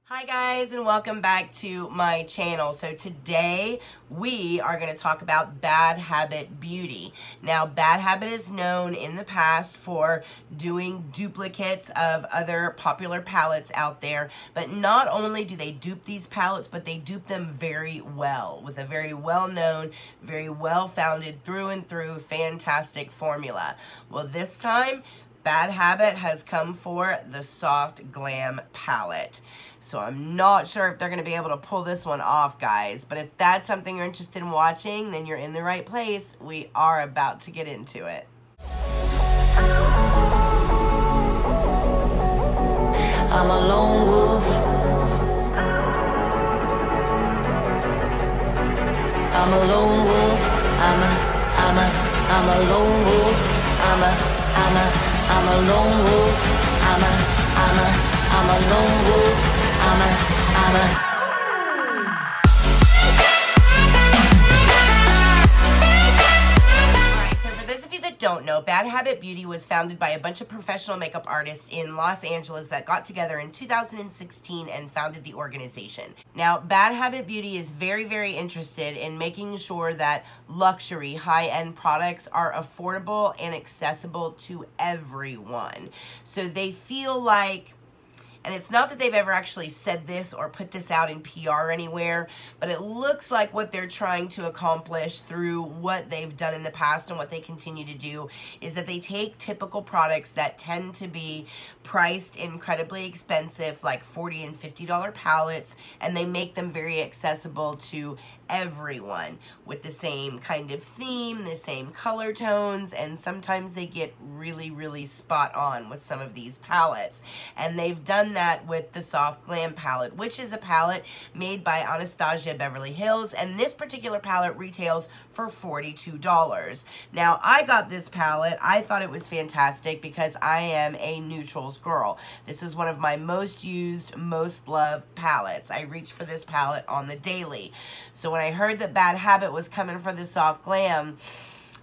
Hi guys, and welcome back to my channel. So today we are going to talk about Bad Habit Beauty. Now Bad Habit is known in the past for doing duplicates of other popular palettes out there, but not only do they dupe these palettes, but they dupe them very well with a very well-known, very well-founded through and through fantastic formula. Well, this time Bad Habit has come for the Soft Glam palette. So I'm not sure if they're going to be able to pull this one off, guys. But if that's something you're interested in watching, then you're in the right place. We are about to get into it. I'm a lone wolf. I'm a lone wolf. I'm a lone wolf. I'm a lone wolf. I'm a lone wolf. Alright, so for those of you that don't know, Bad Habit Beauty was founded by a bunch of professional makeup artists in Los Angeles that got together in 2016 and founded the organization. Now, Bad Habit Beauty is very, very interested in making sure that luxury, high-end products are affordable and accessible to everyone. So they feel like, and it's not that they've ever actually said this or put this out in PR anywhere, but it looks like what they're trying to accomplish through what they've done in the past and what they continue to do is that they take typical products that tend to be priced incredibly expensive, like $40 and $50 palettes, and they make them very accessible to everyone with the same kind of theme, the same color tones, and sometimes they get really, really spot on with some of these palettes. And they've done that with the Soft Glam palette, which is a palette made by Anastasia, Beverly Hills, and this particular palette retails for $42. Now, I got this palette. I thought it was fantastic because I am a neutrals girl. This is one of my most used, most loved palettes. I reach for this palette on the daily. So when I heard that Bad Habit was coming for the Soft Glam,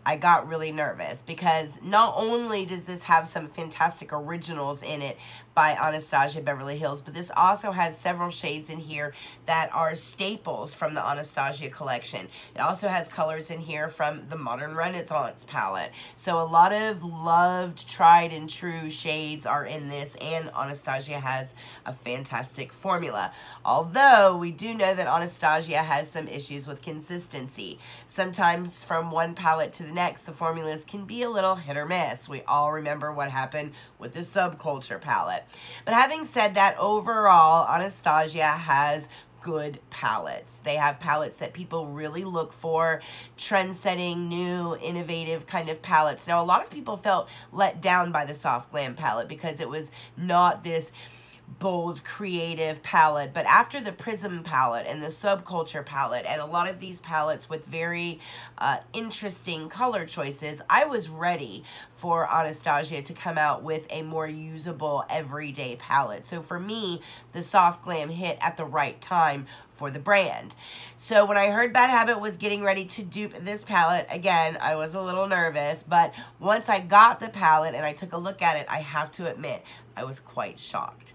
I got really nervous because not only does this have some fantastic originals in it by Anastasia Beverly Hills, but this also has several shades in here that are staples from the Anastasia collection. It also has colors in here from the Modern Renaissance palette. So a lot of loved, tried and true shades are in this, and Anastasia has a fantastic formula. Although we do know that Anastasia has some issues with consistency. Sometimes from one palette to the next, the formulas can be a little hit or miss. We all remember what happened with the Subculture palette. But having said that, overall, Anastasia has good palettes. They have palettes that people really look for, trend-setting, new, innovative kind of palettes. Now, a lot of people felt let down by the Soft Glam palette because it was not this bold, creative palette. But after the Prism palette and the Subculture palette and a lot of these palettes with very interesting color choices, I was ready for Anastasia to come out with a more usable everyday palette. So for me, the Soft Glam hit at the right time for the brand. So when I heard Bad Habit was getting ready to dupe this palette, again, I was a little nervous, but once I got the palette and I took a look at it, I have to admit, I was quite shocked.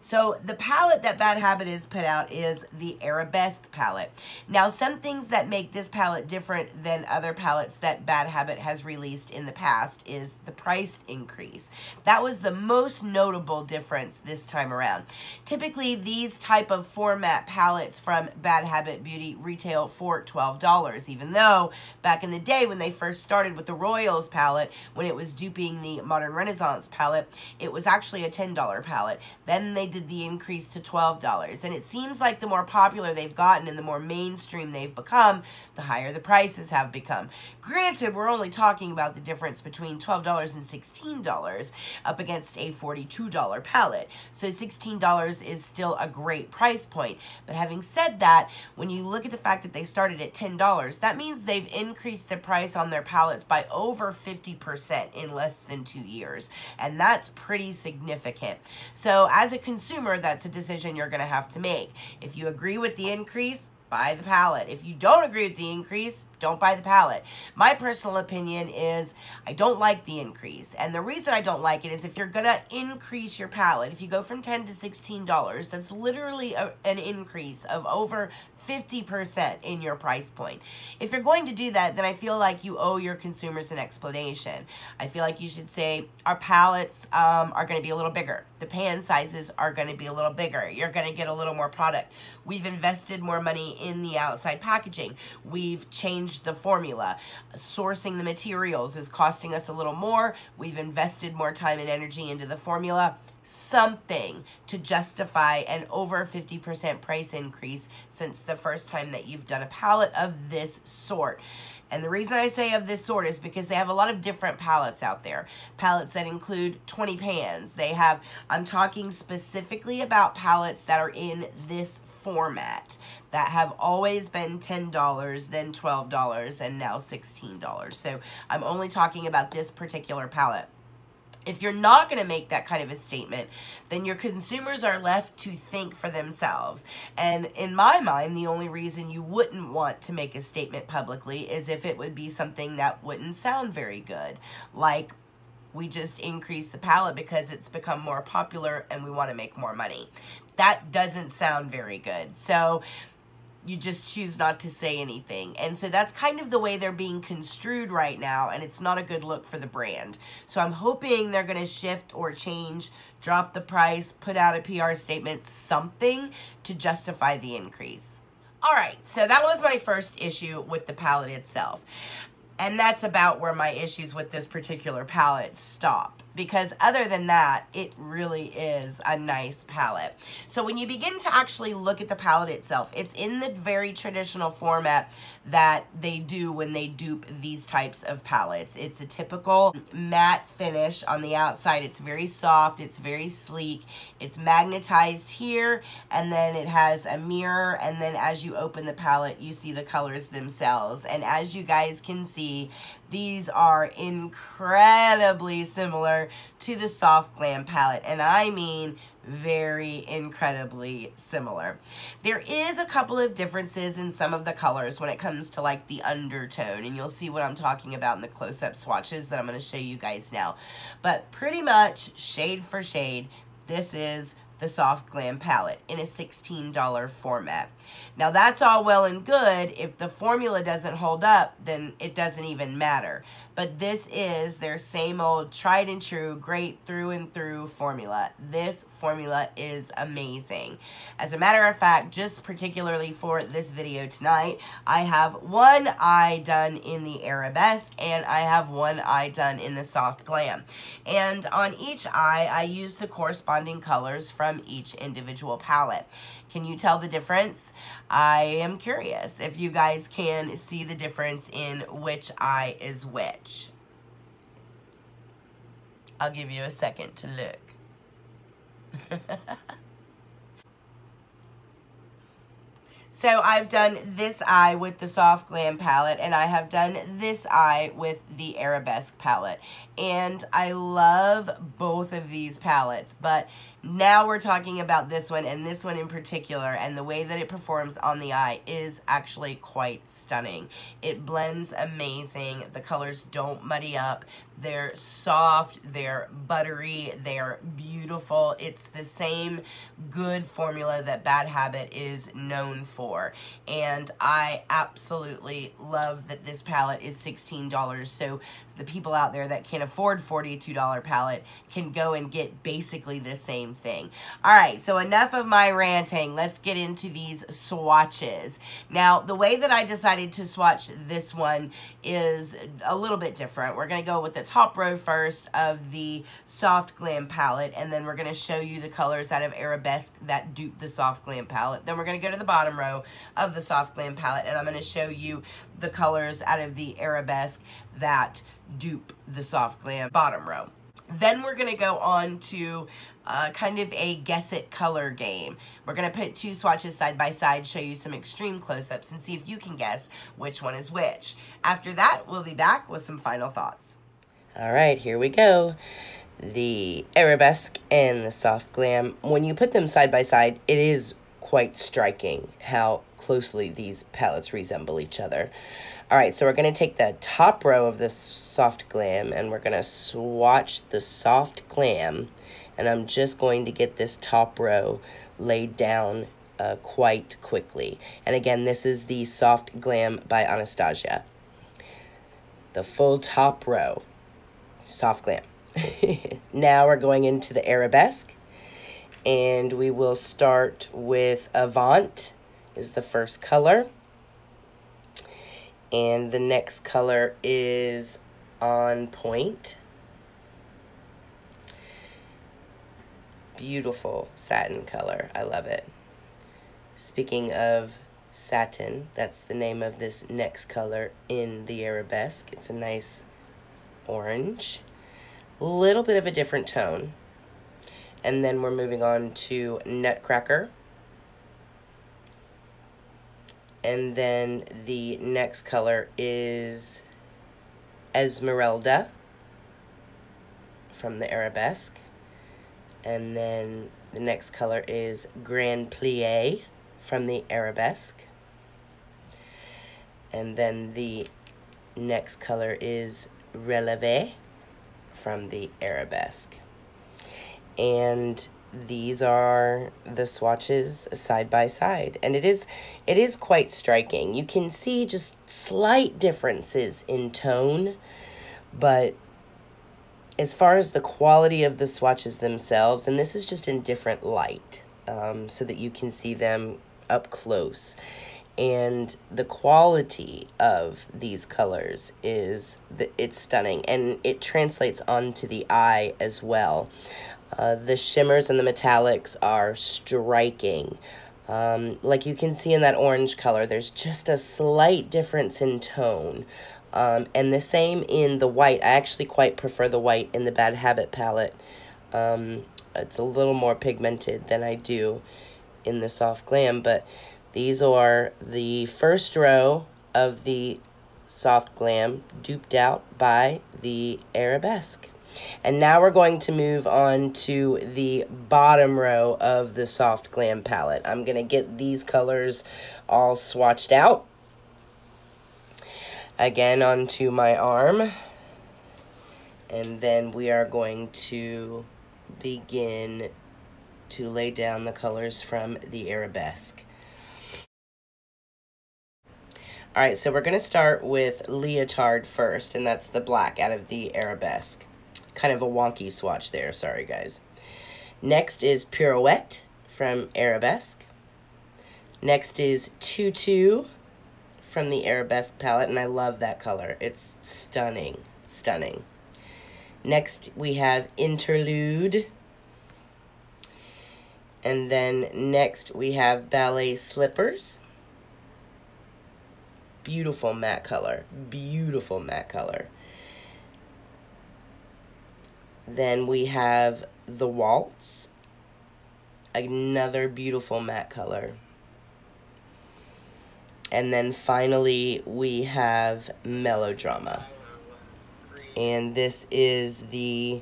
So the palette that Bad Habit has put out is the Arabesque palette. Now, some things that make this palette different than other palettes that Bad Habit has released in the past is the price increase. That was the most notable difference this time around. Typically, these type of format palettes from Bad Habit Beauty retail for $12, even though back in the day when they first started with the Royals palette, when it was duping the Modern Renaissance palette, it was actually a $10 palette. Then they did the increase to $12, and it seems like the more popular they've gotten and the more mainstream they've become, the higher the prices have become. Granted, we're only talking about the difference between $12 and $16 up against a $42 palette, so $16 is still a great price point. But having said that, when you look at the fact that they started at $10, that means they've increased the price on their palettes by over 50% in less than 2 years, and that's pretty significant. So as a consumer, that's a decision you're going to have to make. If you agree with the increase, buy the palette. If you don't agree with the increase, don't buy the palette. My personal opinion is I don't like the increase. And the reason I don't like it is if you're going to increase your palette, if you go from $10 to $16, that's literally an increase of over 50% in your price point. If you're going to do that, then I feel like you owe your consumers an explanation. I feel like you should say our palettes are going to be a little bigger. The pan sizes are going to be a little bigger. You're going to get a little more product. We've invested more money in the outside packaging. We've changed the formula. Sourcing the materials is costing us a little more. We've invested more time and energy into the formula. Something to justify an over 50% price increase since the first time that you've done a palette of this sort. And the reason I say of this sort is because they have a lot of different palettes out there. Palettes that include 20 pans. They have, I'm talking specifically about palettes that are in this format that have always been $10, then $12, and now $16. So I'm only talking about this particular palette. If you're not going to make that kind of a statement, then your consumers are left to think for themselves. And in my mind, the only reason you wouldn't want to make a statement publicly is if it would be something that wouldn't sound very good. Like, we just increased the palette because it's become more popular and we want to make more money. That doesn't sound very good. So you just choose not to say anything. And so that's kind of the way they're being construed right now, and it's not a good look for the brand. So I'm hoping they're going to shift or change, drop the price, put out a PR statement, something to justify the increase. All right, so that was my first issue with the palette itself. And that's about where my issues with this particular palette stop. Because other than that, it really is a nice palette. So when you begin to actually look at the palette itself, it's in the very traditional format that they do when they dupe these types of palettes. It's a typical matte finish on the outside. It's very soft. It's very sleek. It's magnetized here, and then it has a mirror, and then as you open the palette, you see the colors themselves. And as you guys can see, these are incredibly similar to the Soft Glam palette, and I mean very incredibly similar. There is a couple of differences in some of the colors when it comes to like the undertone, and you'll see what I'm talking about in the close-up swatches that I'm going to show you guys now. But pretty much shade for shade, this is the Soft Glam palette in a $16 format. Now that's all well and good. If the formula doesn't hold up, then it doesn't even matter. But this is their same old tried and true, great through and through formula. This formula is amazing. As a matter of fact, just particularly for this video tonight, I have one eye done in the Arabesque and I have one eye done in the Soft Glam. And on each eye, I use the corresponding colors from each individual palette. Can you tell the difference? I am curious if you guys can see the difference in which eye is which. I'll give you a second to look. So I've done this eye with the Soft Glam palette, and I have done this eye with the Arabesque palette. And I love both of these palettes, but now we're talking about this one, and this one in particular, and the way that it performs on the eye is actually quite stunning. It blends amazing. The colors don't muddy up. They're soft, they're buttery, they're beautiful. It's the same good formula that Bad Habit is known for. And I absolutely love that this palette is $16. So the people out there that can afford $42 palette can go and get basically the same thing. All right, so enough of my ranting. Let's get into these swatches. Now, the way that I decided to swatch this one is a little bit different. We're going to go with the top row first of the Soft Glam palette, and then we're going to show you the colors out of Arabesque that dupe the Soft Glam palette. Then we're going to go to the bottom row of the Soft Glam palette, and I'm going to show you the colors out of the Arabesque that dupe the Soft Glam bottom row. Then we're going to go on to kind of a guess it color game. We're going to put two swatches side by side, show you some extreme close-ups, and see if you can guess which one is which. After that, we'll be back with some final thoughts. All right, here we go. The Arabesque and the Soft Glam, when you put them side by side, it is quite striking how closely these palettes resemble each other. All right, so we're going to take the top row of this Soft Glam and we're going to swatch the Soft Glam, and I'm just going to get this top row laid down quite quickly. And again, this is the Soft Glam by Anastasia. The full top row, Soft Glam. Now we're going into the Arabesque, and we will start with Avant is the first color, and the next color is On Point. Beautiful satin color, I love it. Speaking of satin, that's the name of this next color in the Arabesque. It's a nice orange. Little bit of a different tone. And then we're moving on to Nutcracker. And then the next color is Esmeralda from the Arabesque. And then the next color is Grand Plie from the Arabesque. And then the next color is Releve from the Arabesque. And these are the swatches side by side, and it is quite striking. You can see just slight differences in tone, but as far as the quality of the swatches themselves, and this is just in different light, so that you can see them up close. And the quality of these colors it's stunning, and it translates onto the eye as well. The shimmers and the metallics are striking. Like you can see in that orange color, there's just a slight difference in tone. And the same in the white. I actually quite prefer the white in the Bad Habit palette. It's a little more pigmented than I do in the Soft Glam, but these are the first row of the Soft Glam, duped out by the Arabesque. And now we're going to move on to the bottom row of the Soft Glam palette. I'm going to get these colors all swatched out. Again, onto my arm. And then we are going to begin to lay down the colors from the Arabesque. All right, so we're going to start with Leotard first, and that's the black out of the Arabesque. Kind of a wonky swatch there, sorry guys. Next is Pirouette from Arabesque. Next is Tutu from the Arabesque palette, and I love that color. It's stunning, stunning. Next we have Interlude. And then next we have Ballet Slippers. Beautiful matte color, beautiful matte color. Then we have The Waltz, another beautiful matte color. And then finally we have Melodrama. And this is the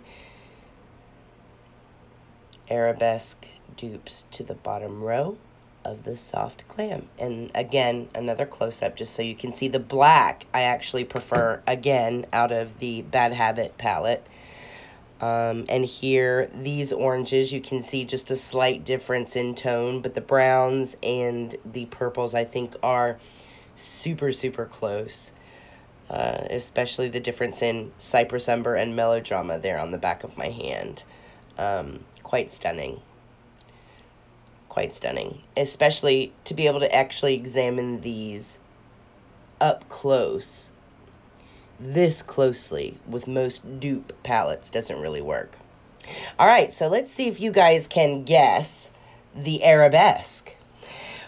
Arabesque dupes to the bottom row of the Soft Glam. And again, another close-up just so you can see the black I actually prefer, again, out of the Bad Habit palette. And here, these oranges, you can see just a slight difference in tone, but the browns and the purples I think are super, super close. Especially the difference in Cypress Umber and Melodrama there on the back of my hand. Quite stunning. Quite stunning. Especially to be able to actually examine these up close. This closely with most dupe palettes doesn't really work. All right, so let's see if you guys can guess the Arabesque.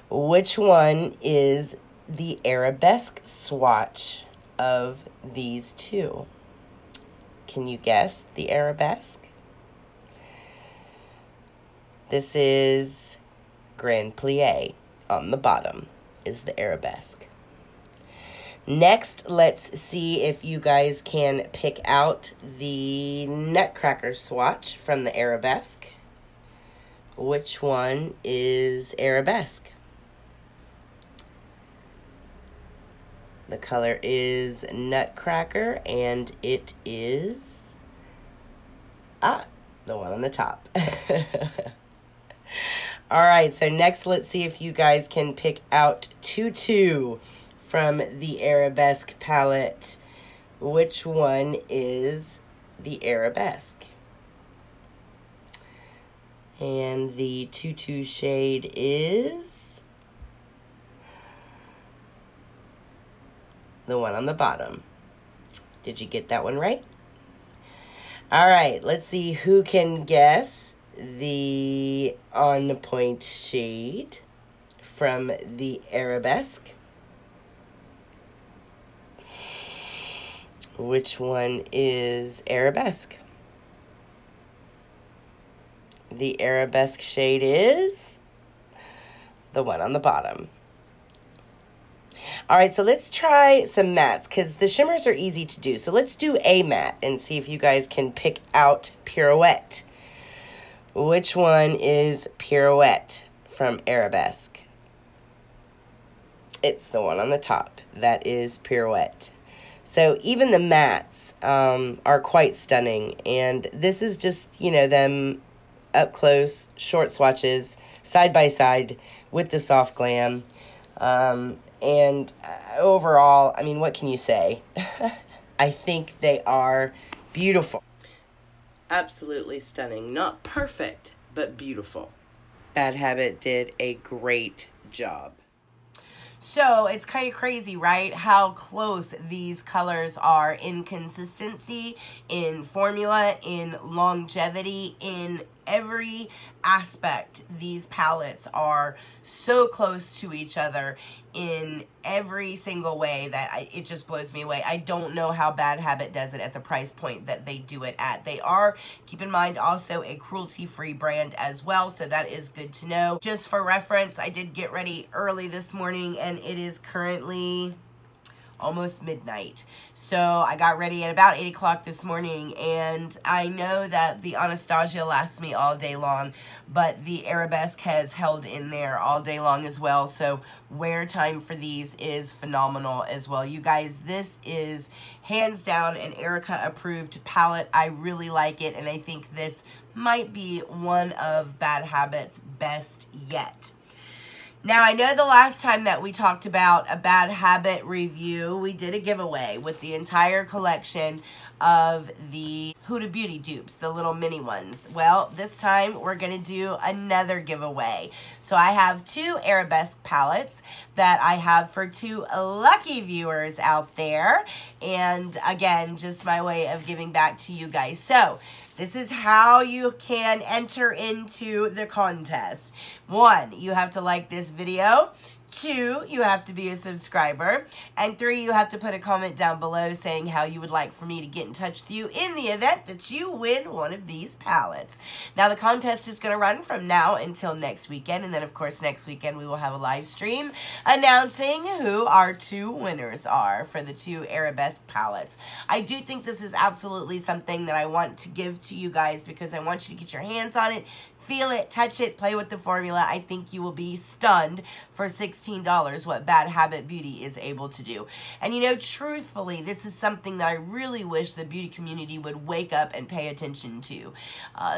Which one is the Arabesque swatch of these two? Can you guess the Arabesque? This is Grand Plie. On the bottom is the Arabesque. Next, let's see if you guys can pick out the Nutcracker swatch from the Arabesque. which one is Arabesque? The color is Nutcracker, and it is, the one on the top. All right, so next let's see if you guys can pick out Tutu from the Arabesque palette. Which one is the Arabesque? And the Tutu shade is the one on the bottom. Did you get that one right? All right, let's see who can guess the On Point shade from the Arabesque. Which one is Arabesque? The Arabesque shade is the one on the bottom. All right, so let's try some mattes because the shimmers are easy to do. So let's do a matte and see if you guys can pick out Pirouette. Which one is Pirouette from Arabesque? It's the one on the top. That is Pirouette. So even the mattes are quite stunning. And this is just, you know, them up close, short swatches, side by side with the soft glam. And overall, I mean, what can you say? I think they are beautiful. Absolutely stunning. Not perfect, but beautiful. Bad Habit did a great job. So it's kind of crazy, right? How close these colors are in consistency, in formula, in longevity, in every aspect. These palettes are so close to each other in every single way that it just blows me away. I don't know how Bad Habit does it at the price point that they do it at. They are, keep in mind, also a cruelty-free brand as well, so that is good to know. Just for reference, I did get ready early this morning, and it is currently almost midnight. So I got ready at about 8 o'clock this morning, and I know that the Anastasia lasts me all day long, but the Arabesque has held in there all day long as well. So wear time for these is phenomenal as well. You guys, this is hands down an Erika approved palette. I really like it, and I think this might be one of Bad Habit's best yet. Now, I know the last time that we talked about a Bad Habit review, we did a giveaway with the entire collection of the Huda Beauty dupes, the little mini ones. Well, this time we're going to do another giveaway. So I have 2 Arabesque palettes that I have for 2 lucky viewers out there. And again, just my way of giving back to you guys. So this is how you can enter into the contest. 1, you have to like this video. 2, you have to be a subscriber. And 3, you have to put a comment down below saying how you would like for me to get in touch with you in the event that you win one of these palettes. Now, the contest is going to run from now until next weekend. And then, of course, next weekend we will have a live stream announcing who our 2 winners are for the 2 Arabesque palettes. I do think this is absolutely something that I want to give to you guys because I want you to get your hands on it, feel it, touch it, play with the formula. I think you will be stunned for $16 what Bad Habit Beauty is able to do. And you know, truthfully, this is something that I really wish the beauty community would wake up and pay attention to.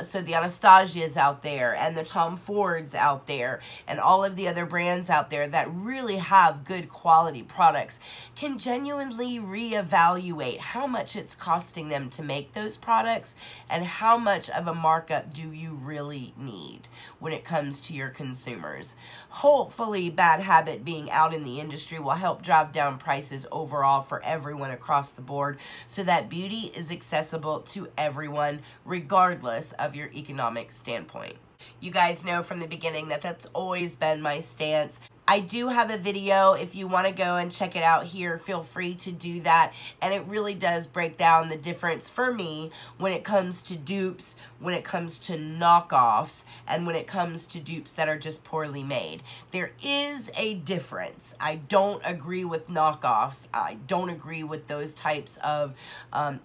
So the Anastasias out there and the Tom Fords out there and all of the other brands out there that really have good quality products can genuinely reevaluate how much it's costing them to make those products and how much of a markup do you really need when it comes to your consumers. Hopefully, Bad Habit being out in the industry will help drive down prices overall for everyone across the board so that beauty is accessible to everyone regardless of your economic standpoint. You guys know from the beginning that that's always been my stance. I do have a video. If you want to go and check it out here, feel free to do that. And it really does break down the difference for me when it comes to dupes, when it comes to knockoffs, and when it comes to dupes that are just poorly made. There is a difference. I don't agree with knockoffs. I don't agree with those types of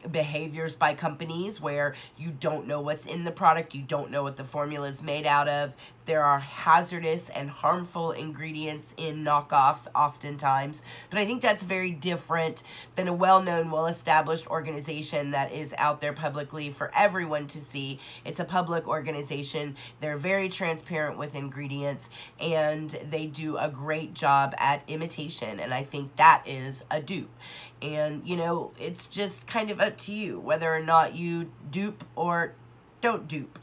behaviors by companies where you don't know what's in the product, you don't know what the formula is made out of. There are hazardous and harmful ingredients in knockoffs oftentimes, but I think that's very different than a well-known, well-established organization that is out there publicly for everyone to see. It's a public organization. They're very transparent with ingredients, and they do a great job at imitation, and I think that is a dupe. And, you know, it's just kind of up to you whether or not you dupe or don't dupe.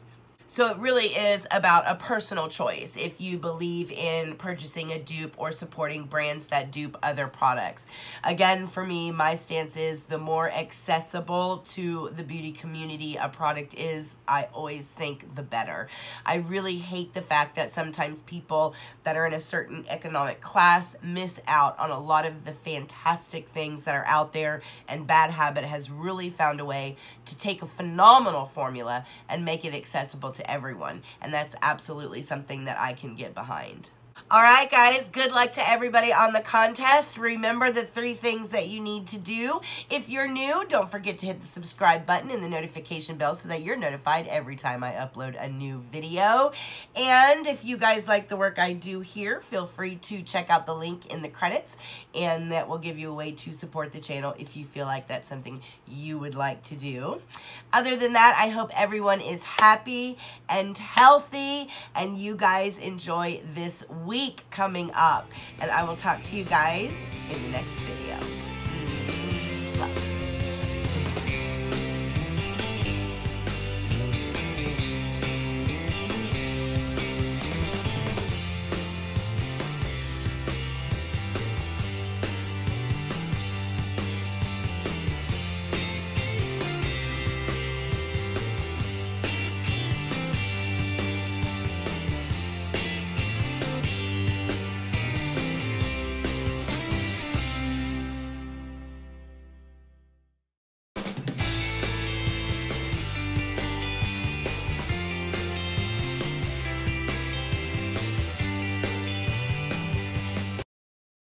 So it really is about a personal choice if you believe in purchasing a dupe or supporting brands that dupe other products. Again, for me, my stance is the more accessible to the beauty community a product is, I always think the better. I really hate the fact that sometimes people that are in a certain economic class miss out on a lot of the fantastic things that are out there, and Bad Habit has really found a way to take a phenomenal formula and make it accessible to everyone, and that's absolutely something that I can get behind. All right, guys, good luck to everybody on the contest. Remember the 3 things that you need to do. If you're new, don't forget to hit the subscribe button and the notification bell so that you're notified every time I upload a new video. And if you guys like the work I do here, feel free to check out the link in the credits, and that will give you a way to support the channel if you feel like that's something you would like to do. Other than that, I hope everyone is happy and healthy, and you guys enjoy this week coming up, and I will talk to you guys in the next video.